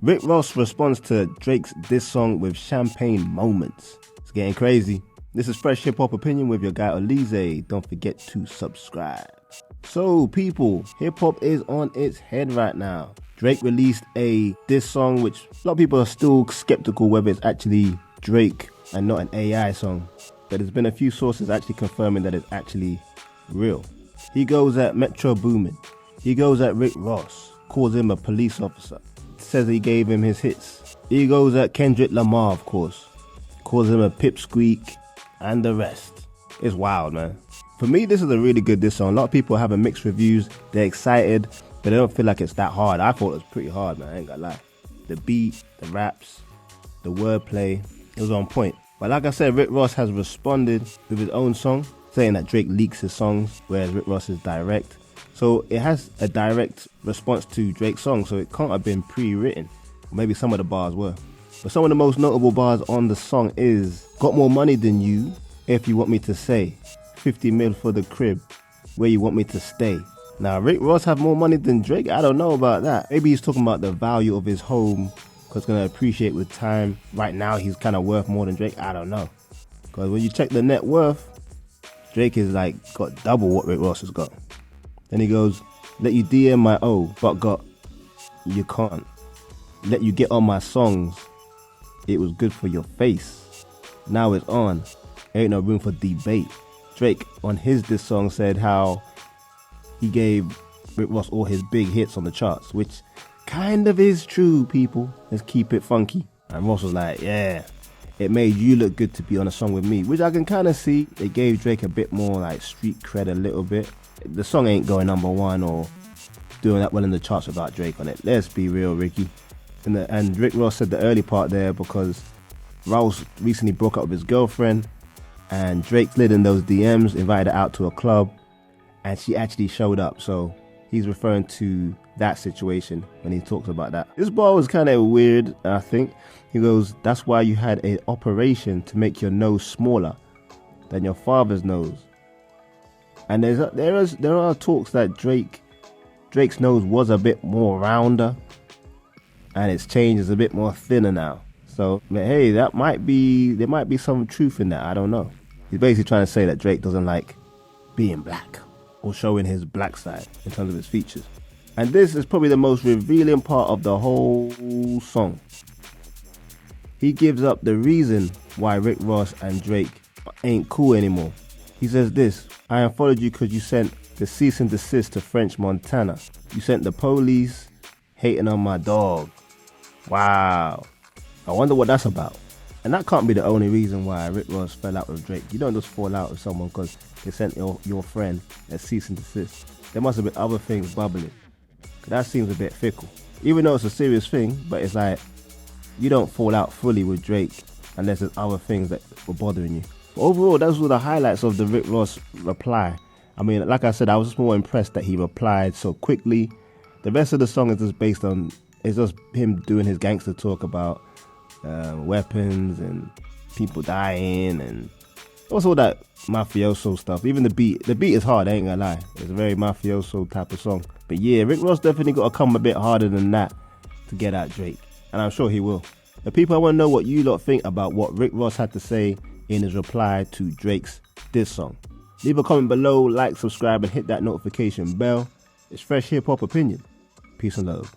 Rick Ross responds to Drake's diss song with champagne moments. It's getting crazy. This is Fresh Hip Hop Opinion with your guy Oleezeh. Don't forget to subscribe. So people, hip hop is on its head right now. Drake released a diss song which a lot of people are still skeptical whether it's actually Drake and not an AI song. But there's been a few sources actually confirming that it's actually real. He goes at Metro Boomin. He goes at Rick Ross. Calls him a police officer. Says he gave him his hits. He goes at Kendrick Lamar, of course. Calls him a pipsqueak and the rest. It's wild, man. For me, this is a really good diss song. A lot of people are having mixed reviews. They're excited, but they don't feel like it's that hard. I thought it was pretty hard, man. I ain't gonna lie. The beat, the raps, the wordplay, it was on point. But like I said, Rick Ross has responded with his own song, saying that Drake leaks his songs, whereas Rick Ross is direct. So it has a direct response to Drake's song, so it can't have been pre-written. Maybe some of the bars were. But some of the most notable bars on the song is, got more money than you, if you want me to say. 50 mil for the crib, where you want me to stay. Now, Rick Ross have more money than Drake? I don't know about that. Maybe he's talking about the value of his home, because it's going to appreciate with time. Right now, he's kind of worth more than Drake. I don't know. Because when you check the net worth, Drake is like got double what Rick Ross has got. Then he goes, let you DM my O, but got, you can't. Let you get on my songs, it was good for your face. Now it's on, ain't no room for debate. Drake on his diss song said how he gave Rick Ross all his big hits on the charts, which kind of is true, people. Let's keep it funky. And Ross was like, yeah, it made you look good to be on a song with me, which I can kind of see. It gave Drake a bit more like street cred a little bit. The song ain't going #1 or doing that well in the charts without Drake on it. Let's be real, Ricky. And Rick Ross said the early part there because Ross recently broke up with his girlfriend and Drake slid in those DMs, invited her out to a club, and she actually showed up. So he's referring to that situation when he talks about that. This bar was kind of weird, I think. He goes, that's why you had an operation to make your nose smaller than your father's nose. And there are talks that Drake's nose was a bit more rounder, and its change is a bit more thinner now. So, hey, there might be some truth in that. I don't know. He's basically trying to say that Drake doesn't like being black or showing his black side in terms of his features. And this is probably the most revealing part of the whole song. He gives up the reason why Rick Ross and Drake ain't cool anymore. He says this, I unfollowed you because you sent the cease and desist to French Montana. You sent the police hating on my dog. Wow. I wonder what that's about. And that can't be the only reason why Rick Ross fell out with Drake. You don't just fall out with someone because they sent your friend a cease and desist. There must have been other things bubbling. That seems a bit fickle. Even though it's a serious thing, but it's like, you don't fall out fully with Drake unless there's other things that were bothering you. But overall, those were the highlights of the Rick Ross reply. I mean, like I said, I was just more impressed that he replied so quickly. The rest of the song is just based on, it's just him doing his gangster talk about weapons and people dying and what's all that mafioso stuff. Even the beat is hard, I ain't gonna lie. It's a very mafioso type of song. But yeah, Rick Ross definitely got to come a bit harder than that to get at Drake. And I'm sure he will. The people, I want to know what you lot think about what Rick Ross had to say in his reply to Drake's diss song. Leave a comment below, like, subscribe, and hit that notification bell. It's Fresh Hip Hop Opinion. Peace and love.